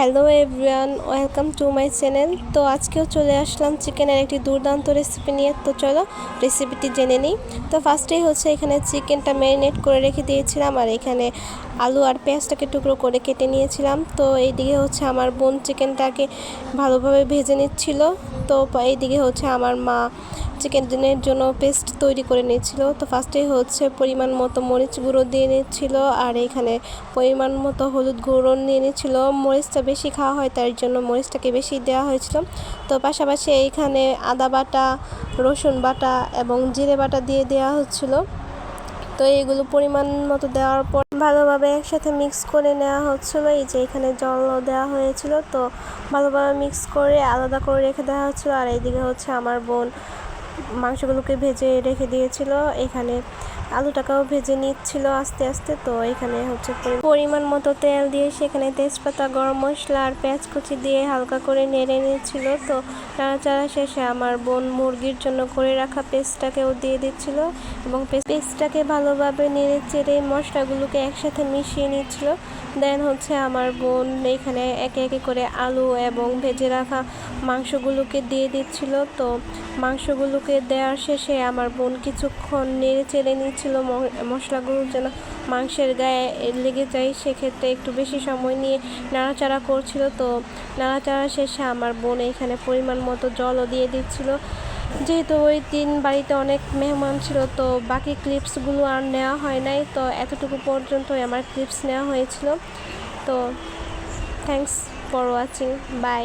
Hello everyone, welcome to my channel. তো আজকেও চলে আসলাম চিকেনের একটি দুর্দান্ত রেসিপি নিয়ে। তো চলো রেসিপিটি জেনে নিই। তো ফার্স্টেই এখানে চিকেনটা ম্যারিনেট করে রেখে দিয়েছিলাম, আর এখানে আলু আর পেঁয়াজটাকে টুকরো করে কেটে নিয়েছিলাম। তো এইদিকে আমার বোন চিকেনটাকে ভালোভাবে ভেজে নিচ্ছিল। তো এইদিকে আমার মা চিকেনের জন্য পেস্ট তৈরি করে নিচ্ছিল। তো ফার্স্টেই পরিমাণ মতো মরিচ গুঁড়ো দিয়ে নিচ্ছিল, আর এখানে পরিমাণ মতো হলুদ গুঁড়ো নিয়ে নিচ্ছিল। মরিচটা বেশি খাওয়া হয়, তার জন্য মরিচটাকে বেশি দেওয়া হয়েছিল। তো পাশাপাশি এইখানে আদা বাটা, রসুন বাটা এবং জিরে বাটা দিয়ে দেওয়া হচ্ছিল। তো এইগুলো পরিমাণ মতো দেওয়ার পর ভালোভাবে একসাথে মিক্স করে নেওয়া হচ্ছিল। এই যে এখানে জল দেওয়া হয়েছিল, তো ভালোভাবে মিক্স করে আলাদা করে রেখে দেওয়া হচ্ছিল। আর এইদিকে আমার বোন মাংসগুলোকে ভেজে রেখে দিয়েছিল। এখানে আলুটাকেও ভেজে নিচ্ছিল আস্তে আস্তে। তো এখানে পরিমাণ মতো তেল দিয়ে সেখানে তেজপাতা, গরম মশলা আর পেঁয়াজ কুচি দিয়ে হালকা করে নেড়ে নিচ্ছিল। তো নাড়াচাড়া শেষে আমার বোন মুরগির জন্য করে রাখা পেস্টটাকেও দিয়ে দিচ্ছিল, এবং পেস্টটাকে ভালোভাবে নেড়ে চেড়ে মশলাগুলোকে একসাথে মিশিয়ে নিচ্ছিল। দেন আমার বোন এখানে একে একে করে আলু এবং ভেজে রাখা মাংসগুলোকে দিয়ে দিচ্ছিল। তো মাংসগুলোকে দেওয়ার শেষে আমার বোন কিছুক্ষণ নেড়ে চেড়ে নিচ্ছিল, মশলাগুলো যেন মাংসের গায়ে লেগে যায়, সেক্ষেত্রে একটু বেশি সময় নিয়ে নাড়াচাড়া করছিল। তো নাড়াচাড়া শেষে আমার বোন এখানে পরিমাণ মতো জলও দিয়ে দিচ্ছিল। যেহেতু ওই দিন বাড়িতে অনেক মেহমান ছিল, তো বাকি ক্লিপসগুলো আর নেওয়া হয় নাই। তো এতটুকু পর্যন্তই আমার ক্লিপস নেওয়া হয়েছিল। তো থ্যাংকস ফর ওয়াচিং, বাই।